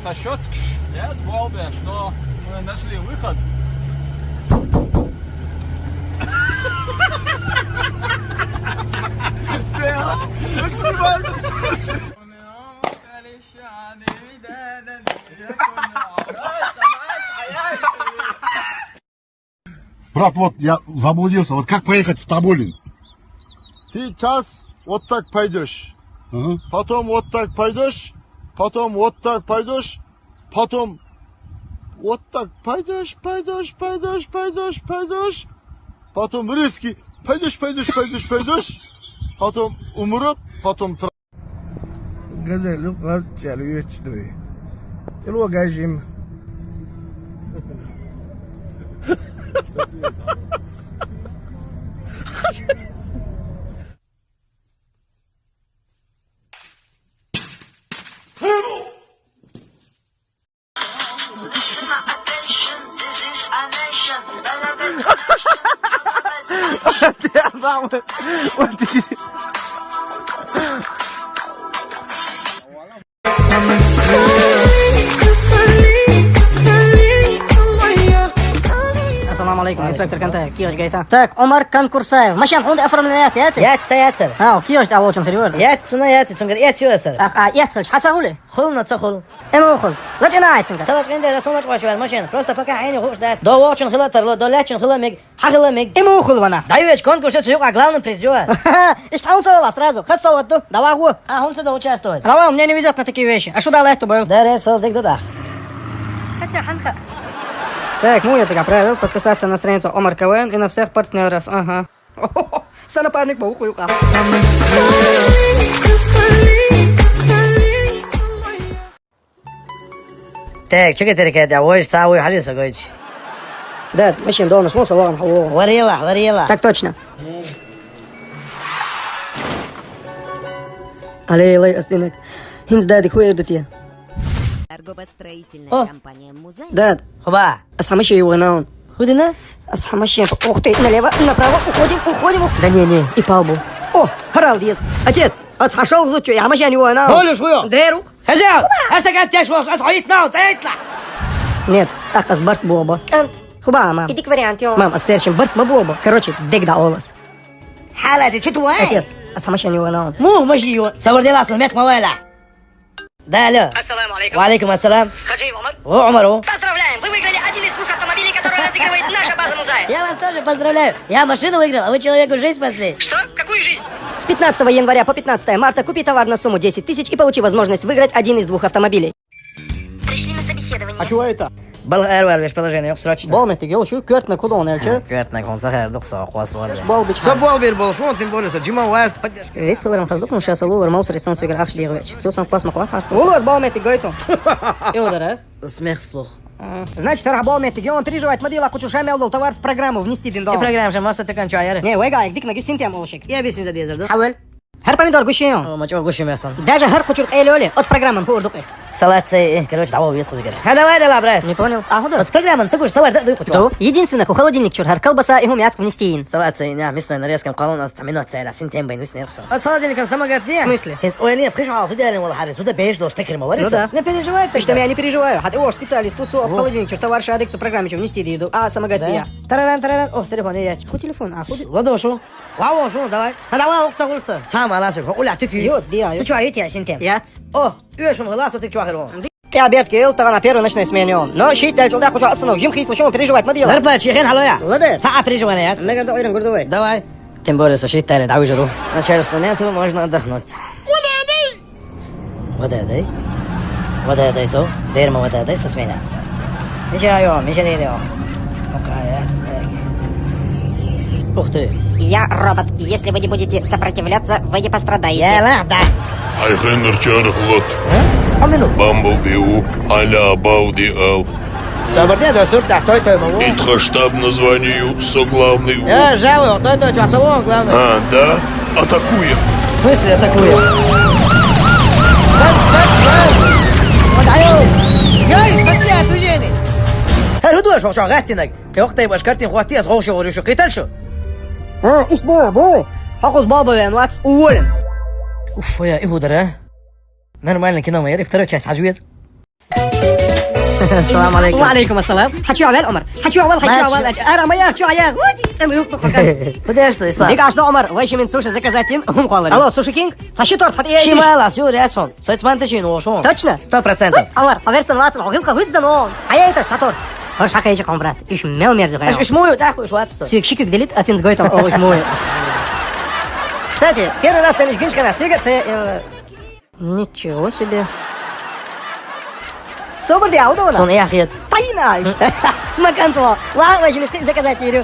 Насчет нет, Волбе, что мы нашли выход. Максимально смешно. Брат, вот я заблудился. Вот как поехать в Тоболин? Ты час вот так пойдешь. Ага. Потом вот так пойдешь. Потом вот так пойдешь. Потом вот так пойдешь. Потом риски. Пойдешь. Потом умрет. Потом Газель, чалю чтуй. Тело гажим. Assalomu alaykum, inspektor Kantay. Kiyosh Gaytan. Tak, Omar Konkursayev. Mashan xonda оформленات яти. Яти. Kiyosh давал чон перевод. Яти, суна яти, чунгар яти юасар. Яти, хасаули. Хулна цахул. Эмохул. Лачина чунга. Салат генде расуна чвашвар машин. Просто пока айни хуш дат. До вочун хилатар, до лачин хиламиг, хахиламиг. Эмохул вана. Даёвич конкурс цуюк, а главным призёр. Иштаунцала сразу. Хасавату. Давай го. А он сюда участвует. Давай, мне не везет на такие вещи. А что дал это был? Да, ресол, дик дуда. Хотя ханха. Так, ну я тебя отправил подписаться на страницу Омар КВН и на всех партнеров. Ага. Санапарник по уху. Так, чего ты рекает? Я вось сауи хаджи сагойч. Да, мужчин, должен смысл, ладно, халу. Варила. Так точно. Алей, остынок. Хинс дадик, хуя идут я. Торгово-строительная компания «Музей». Дад, Хуба. асхамаши его на он. Худина? Асхамаши. Ух ты, налево, направо, уходим. Да не, и палбу. О, харал дез. Отец, отхашал зучу, я хамаши его на он. Болю шуё. Деру. Хозяин, اشتا قاعد تشوش اصعيت ناو تطلع. Нет, так асбарт боба. Хуба, мам. Иди к варианту. Мам, астерчим барт ма боба. Короче, дек да олас. حالتي شو توين؟ Отец, асхамаши его на он. مو مشيون. صور دي لاسو ميك مويلا. Да, алло. Ассаламу алейкум. Валейкум ассалам. Хаджи Омар. О, Умару. Поздравляем, вы выиграли один из двух автомобилей, который разыгрывает наша база музея. Я вас тоже поздравляю. Я машину выиграл, а вы человеку жизнь спасли. Что? Какую жизнь? С 15 января по 15 марта купи товар на сумму 10 тысяч и получи возможность выиграть один из двух автомобилей. Пришли на собеседование. А чего это? بالغير وش بلجيني يخسر أشتنا. Болмет, يقول شو كرتنا كلون الكل. كرتنا كون صغير دخسة خواص ولا. Болбич. Собол бирбол, шо он тем более, Джима Уайс поддержка. Весь толерам хаздук, но сейчас лулар маусер и сон свигр ахшли гвеч. Цусам класс макласс. Улас болмет, гойто. И удара. Смех вслух. Значит, болмет, он переживает, модила кучушами алдол товар в программу внести дин И дол. программа же масса такая чайер. Не, вега, дик на гисинтем олшик. Я объясню за дезер, да? Хавел. Хар помидор гущион. ما تشوف قش مهتم. Даже хар кучур эйлёли от программы хор дукай. صلاة إيه كروش تعوض يسقط كده. هذا واحد لا برات. Не понял. А худо. بس программа نسقط товар ده يخش. То, единственное, у холодильник чур хар колбаса и гумяцк внести ин. صلاة نعم مثل نريس كم قانون استعملوه تسعة سنتين بين وسنين يخسر. أطفال اللي كان سما قد В смысле? هنس أولين بخش على سودة اللي والله حد سودة بيش دوش تكرم ورثة. Ну да. Не переживай Ты что, я не переживаю. Хат его специалист, тут в холодильник чур товар шадик цу программе чур внести еду. А самогад я. ترى أوه تليفون يا. Ху телефон, а ху. وضع شو؟ واو شو دواي؟ هذا واو وقت قلص. سام على شو؟ قول اعتكي. Йот, дия. تشو عيتي يا سنتين. Яц. أوه يوش من خلاص وتك شو آخره. Я обед кил, товар на первой ночной смене он. Но щит дальше удар хочу обстановку. Жим хит, что он переживает, модила. ضربة شيخين حلويا. Ладно. ساعة переживания я. Мы говорим, ойрем, гордовой. Давай. Тем более, что щит тайли, давай жиру. Начальство нету, можно отдохнуть. ودادي ودادي تو دير ما ودادي سسمينا نشي يوم نشي يوم وقايات ух ты Я робот. Если вы не будете сопротивляться, вы не пострадаете. يا لعبة Айхен Арчан Хлот, عملوا Бамблбиу, Аля Бауди Ал. صبرتني ده صورة توي توي مو Итха штаб названию соглавный. يا جاوي توي توي شو سوون главное А, да? Атакуем. в смысле атакуем вот عيون جاي ستي أبيجيني هل هدوء شو غاتينك كي وقت يبقى شكرتين خواتي أصغو شو وريشو قتل شو إيش بو. حقوس بابا وين واتس أولن. اوف يا ايه درا Нормально кино, Майори, вторая часть, Хаджуец. السلام عليكم. وعليكم السلام. حكيوا على عمر. حكيوا أول أنا ما يحكوا على Куда что, Ислам? Дика что Умар, вайши мин суши заказать ум колори. Алло, суши кинг? Тащи торт, хат ей. Шимала, все, Рядсон. Соцман ты шин, ушел. Точно? 100%. Умар, поверьте, нацин, огилка выззано. А я это что торт? Аш хака ежик брат. Иш мел мерзу хая. Аш мою, так уж ватсо. Сик шикик делит, а син сгойтал, о, иш мой. Кстати, первый раз я гинчка на свигаться. Ничего себе. Собор диаудо Сон яхет. Тайна! Макантво! Ла, вайши мин заказать ирю.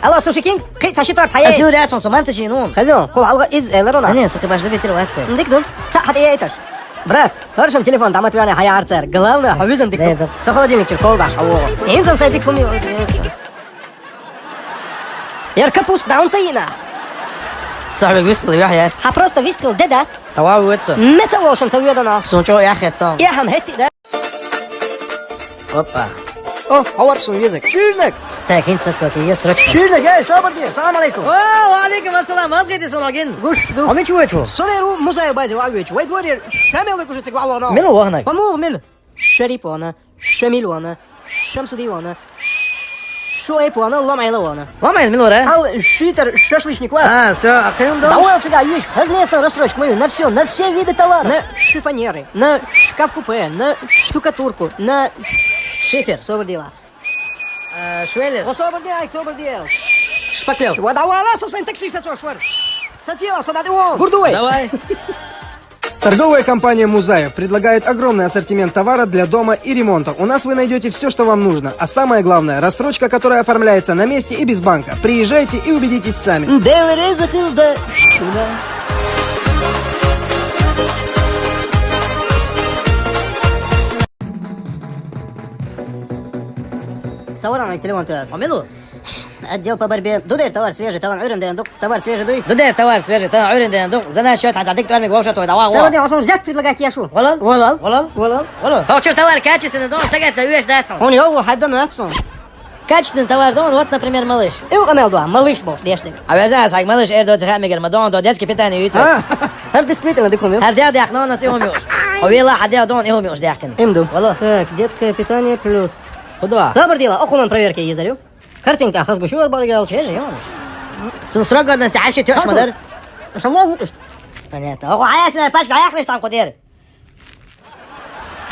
Алло, суши кинг? Тащи торт, хай. Асю, Рядсон, суман ты шин, Хазион, кул алга из элерона. Не, сука, баш любит ватсо. Дикдум, хат ей это. Брат, хорошим телефон, там отвяне хая арцер. Главное, хавизан дикдум. Со холодильник кол даш, алло. Инзам сай дикдум. Яр капуст даунцаина. صاحبك وصل يحيى. А просто выстрел дедат. Товар ватсо. Мета лошем соведана. Сунчо яхет там. Я хам хетти да. Опа. О, аваршун язык. Ширнак. Так, инса сколько есть срочно. Ширнак, эй, сабарди. Салам алейкум. О, алейкум ассалам. Азгайте сунагин. Гуш ду. А мы чего чего? Солеру музей бази вавич. Вай дворе шамел кушать гвалона. Мило вахнак. Пому мил. Шарипона, шамилона, шамсудиона. Шуэпона, ломайлона. Ломай, мило, ра? Ал шитер шашлычник вас. А, все, а ты да? Давай сюда, вещь, разнесла рассрочку мою на все виды товара. На шифонеры, на шкаф-купе, на штукатурку, на шифер. Собордила. Швеллер. Собордил. Шпаклев. Давай, со своим такси швар. Сатила, сададион. Гурдуй. Давай. Торговая компания «Музаев» предлагает огромный ассортимент товара для дома и ремонта. У нас вы найдете все, что вам нужно. А самое главное, рассрочка, которая оформляется на месте и без банка. Приезжайте и убедитесь сами. Сауран, телефон ты. Мило. Отдел по борьбе. Дудер, товар свежий, товар урендендук, товар свежий дуй. Дудер, товар свежий, товар урендендук. Зана счет, хазадик тормик, вообще твой давай. Сауран, он взять предлагать яшу. Валал? Валал. Валал? Валал. Валал. Получишь товар качественный, дом, сагат, даешь даться. Он его хадда мяксон. Качественный товар, дом, вот, например, малыш. И у камелдуа, малыш был, дешник. А вы знаете, как малыш эрдо цехамигер, мадон, до детский питание яйца. А, действительно, дикумил. Хардел дях, но у нас и умеешь. Увела, хардел, дон, и умеешь дяхкин. Имду. Валал. Так, детское питание плюс. Куда? Сабардила, окулон проверки езарю. Картинка, хазгушу арбалгал. Свежий, он. Срок годности, عشت يوش مدر. Шамло вутыш. Понятно. Ого, а я сюда пачка, а я хлыш сам кудер.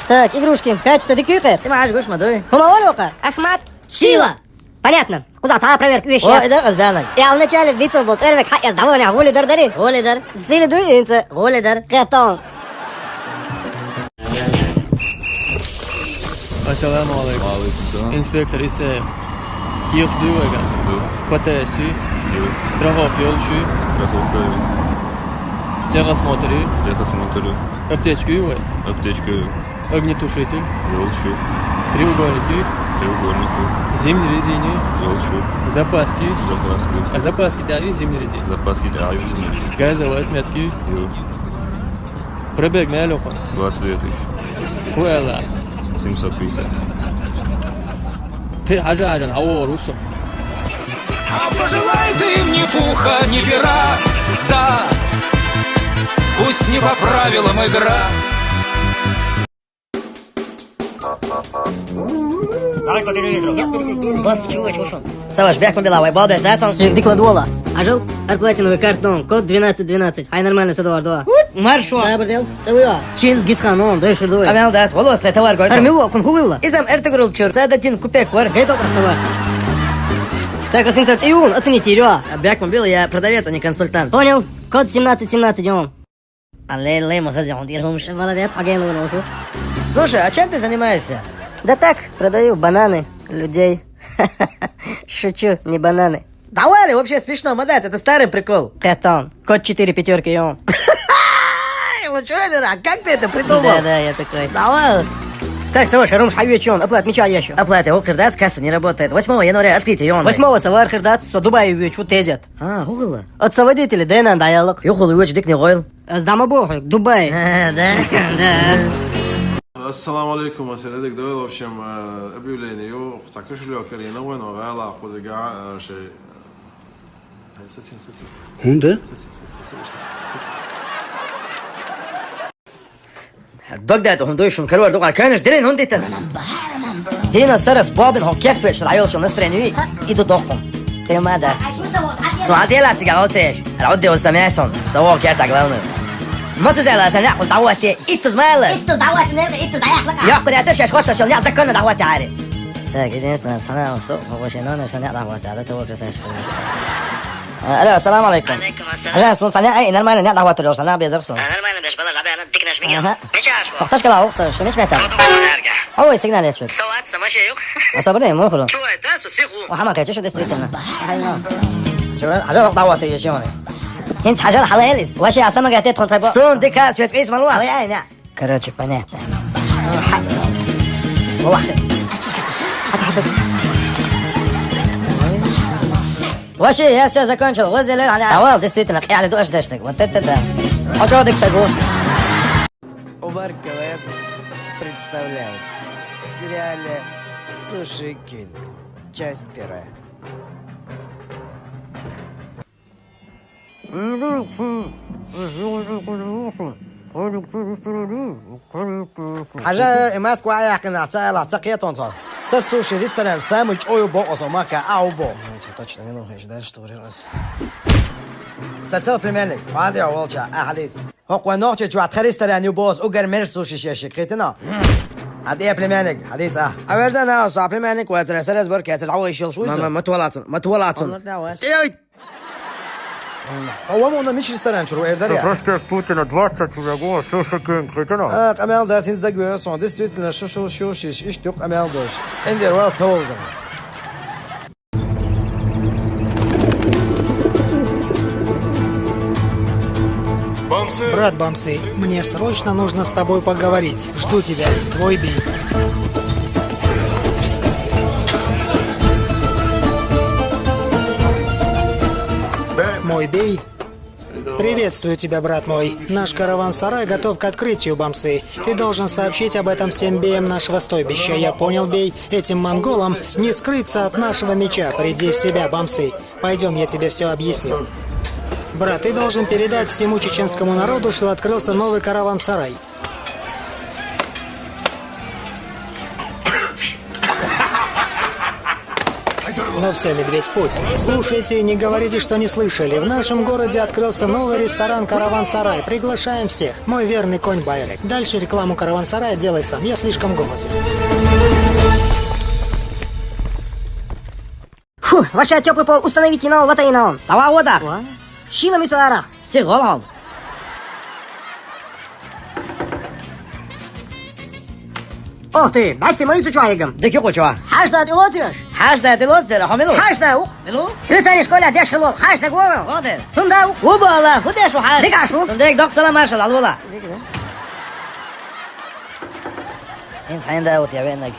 Так, игрушки, качество дикюка. Ты маешь гуш мадуй. Хумавалюка. Ахмат. Сила. Понятно. Куда сама проверка вещи. О, идар разбянок. Я вначале бицел был эрвек, я довольно гули дардари. Голидар. Сили дуинца. Голидар. Катон. Assalamu alaikum. Inspektor Исаев. Киев дуйга. ПТС. Страховка ёлчу. Страховка. Техосмотр. Техосмотр. Аптечка юй. Аптечка. Огнетушитель. Елчу. Треугольники. Треугольники. Зимние резины. Елчу. Запаски. Запаски. А запаски тяги зимние резины. Запаски тяги. Газовые отметки. Пробег мялёха. 22 тысячи. Хуэла. 750. Ты ажа ауор усо. А пожелай ты им ни пуха, ни пера, да, пусть не по правилам игра. Саваш, бяхма белавай, балбеш, да, цан? Дикладвола. Ажил? Арплатиновый картон. Код 1212. Ай нормально садовар дуа. Маршо. Сабардел. Цевуя. Чин. Гисханон. Дойш дуй. Камел, да, волос, ты товар гой. Армило, кунхуилла. Изам эртегрул чур, садатин купек вар. Гейтал товар. Так, осинцат иун, оцените ирюа. Бяхма бел, я продавец, а не консультант. Понял. Код 1717, он. Аллей, махази, он дирхумш. Молодец, агент луношу. Слушай, а чем ты занимаешься? Да так, продаю бананы, людей. Шучу, не бананы. Давай, вообще смешно, мадать, это старый прикол. Катон. Код 4 пятерки, он. Лучшой, как ты это придумал? Да, я такой. Давай. Так, Саваш, Румш, хайвечон, оплат меча ящу. Оплата, Охрдац, касса не работает. 8 января открытие, он. 8-го Савар Хердац, со Дубая вечу тезят. А, угла. От соводителя, да, на даялок. Юхул, уеч, дик не гойл. Сдама Богу, Дубай. Да? Да. Ассаламу алейкум, أسألك دول в общем объявление يو تذكرش لو كرينا وين وغالا قزقة شيء Hunde? بغداد هم دوشون كرور دوغا كانش دلين هنديتن دينا سرس بابن هو كيف بيش العيال شو نسترينوي إيدو دوقهم تيو ما دات سو عادي لا تسيقاوتيش العودة والسميعتهم سووا كيرت عقلونه ما تزال سنع قل دعوتي إيتو زمالة إيتو دعوتي نرد إيتو ضيح لك يعقل يا تشي أشخوطة شو نعزك كنا دعوتي عاري تاكي دين سنع وصوق هو شنون سنع دعوتي على تو كساش الو السلام عليكم. عليكم السلام. لا سون صنع اي نرمال نعد عوات لو صنع بيزرسون. أنا ما بيش بلا غبي أنا ديكناش مية. مش عارف. وقتاش كلا وقصر شو مش متى. هو سيجنال يشوف. سوات سماشي يو. أصبرني مو خلو. شو تاسو سيخو. وحما كيف شو دستريتنا. شو حاجة دعوات يشوني. هنت حاجة حلاليس واشي عسما قاعد تدخل طيب. سون ديكا شو تقيس ملوه. على أي نعم. كرتش بنات. واحد. واشي يا سيزا كونشل غزي ليل على عوال دستريتنا قاعد دوش دشتك وانت تدا. حاجة ديك تقول. Убаркавая представляет в сериале «Суши Кинг». Часть первая. حاجة إماسك وعي حقنا عتاقة عتاقية خال سوشي ريستوران سامج أويو بو أصوماكا أو بو точно не нужно ждать что раз ستل بلمانك وعادي عوالجا أحليت هقوى نوعتي جوات ريستوران يبوز أقر مرس سوشي شاشي قيتنا عادي بلمانك حديث أورزانا أصع بلمانك واترسرز بركة العوي شيل شوي ما تولاتن هو مو مش ريستوران شو إيردريا Просто Путина 20 врагов, Суши Кинг, قيتنا. أمال ده تنزل جوه صون ديستريت لنا شو إيش تق أمال دوش إندير وال تولزم Брат Бамсы, мне срочно нужно с тобой поговорить. Жду тебя, твой Би. Мой Бей. Приветствую тебя, брат мой. Наш караван-сарай готов к открытию, Бамсы. Ты должен сообщить об этом всем беям нашего стойбища. Я понял, Бей. Этим монголам не скрыться от нашего меча. Приди в себя, Бамсы. Пойдем, я тебе все объясню. Брат, ты должен передать всему чеченскому народу, что открылся новый караван-сарай. Ну все, медведь, путь. Слушайте и не говорите, что не слышали. В нашем городе открылся новый ресторан «Караван-сарай». Приглашаем всех. Мой верный конь Байрек. Дальше рекламу «Караван-сарая» делай сам. Я слишком голоден. Фу, ваш теплый пол установите на вот и на он. Тава вода. Шина мицуара. Сиголом. Ох ты, басти мою цучуаегам. ديك يقول Хашда дилотиаш. حاجة دلوقتي راح عملوا Хашда у. ملو Хюцани школа дяш хилол. Хашда гуа. واضح Цунда у. وبالا ودي شو حاجة ديك عشو. ديك دوك سلام مارشال على الوضع انت حين داوت يا بينك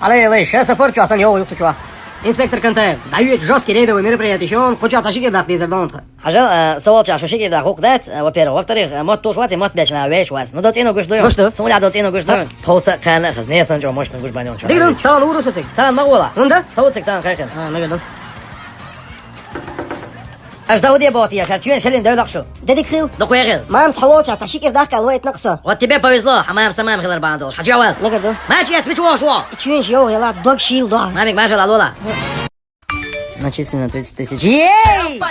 Алей, лей, сейчас офорчу, а сан йоу юктучуа. Инспектор Кантаев, дают жесткие рейдовые мероприятия, еще он хочет отшикив дах дизердонтха. حاجة سوالش عشان شيء كده حقوق ذات وبيرو وقتريخ موت توش واتي موت بيش ناويش واس نو دوت إنه قش دويون قش دو؟ سمولي دوت إنه قش دويون توسع كان خزنية سنجو مش نقش بانيون شو ديكدون، تان ورستك. تان مغولا Унда? صوتك تان خيخن نقدر. اش داودي بوتي عشان تشوين شلين دولك شو ديك خيل. دق ويغل ما مسحوش отшикив дах كالويت نقصه. واتبي بويزلو حمام سمام خضر باندوش حجي اول نقدر. ما جيت بتوش وا Чуешь, йоу, я лад дог шил да. مامك ما شاء الله начислено 30 тысяч ей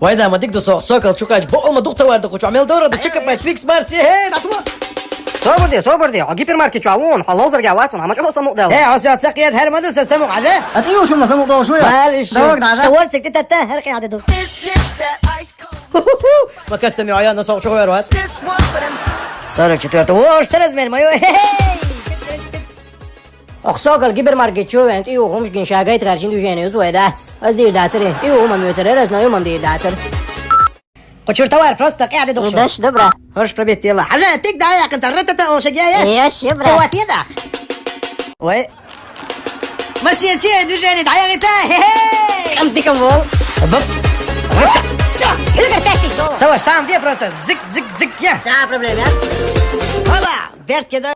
وإذا ما تقدر سوكل شوكاج بقول ما دكتور وارد كوش عمل دورة تشيك باي فيكس مارسي هي نطلع صبر دي هجيب الماركت شعون حلوز رجع واتسون عم اشوف صمو ده ايه عصيات سقيت هر مدرسة سموك عجاه اتيو شو صمو ده شويه معلش دوق ده صورتك انت هرقي عددو ما كسم عيان نصوق شو غير وات صارك شتويرت وش سنز من مايو اقصاقل جيبر ماركت شو انت ايو همش جن شاغايت غارشين دوجينيوز ويدات از دير داتري ايو هم ميوتر از نايو مم دير داتر قشور توار بروستا قاعد دوق شو داش دبره هرش بربيت يلا حاجة تيك دايا كنت رتتا او شجايا يا شبره تواتي دا وي مرسي سي دوجيني دايا غيتا كم ديك مول سوى سام دي بروستا زك يا تا проблем я هلا بيرت كده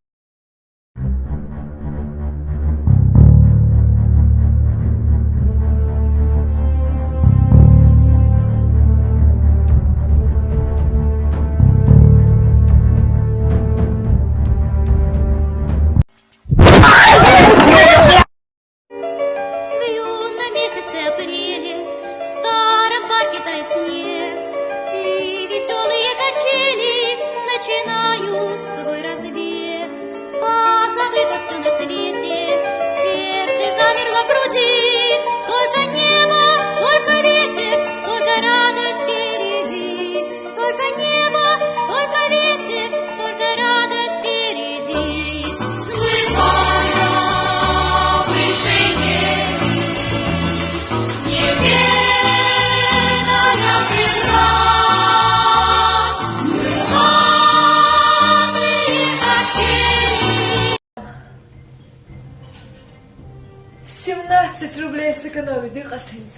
بدي قسنت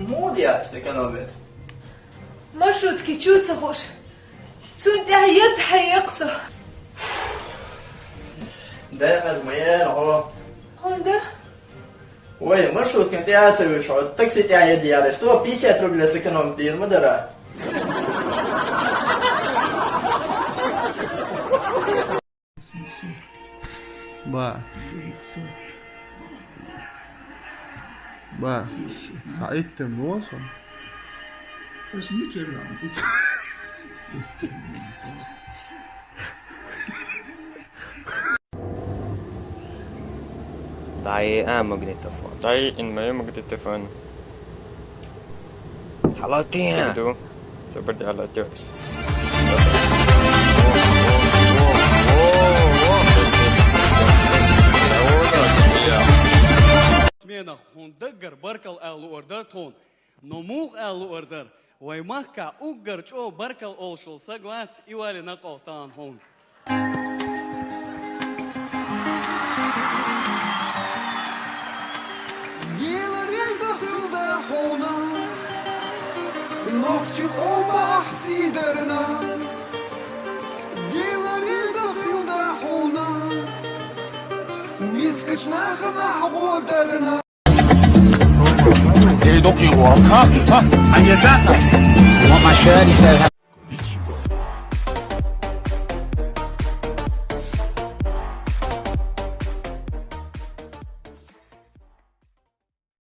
مو دي استكانومي مرشد كيتشوت سخوش سنت هيت حيقصة ده أزميان هو هون ده وي مرشد كنت قاعد تسوي شو التاكسي تاعي يدي على شو بيسي أتروح لسكانوم دي المدرة Ba. Ha ettim ne olsun? Dai magnetofon. Dai in my magnetofon. Halatin. Itu seperti alat jos. سمينا هون دقر بركل أهل أوردر تون نموخ أهل أوردر ويمحكا أقر جو بركل أوشل سقوات إيوالي نقوطان هون Дело резахилда хона, нохчит омах сидерна. Дело резахилда хона, мискач нахна хводерна. 这都给我看，看，俺也站。我把车里塞上。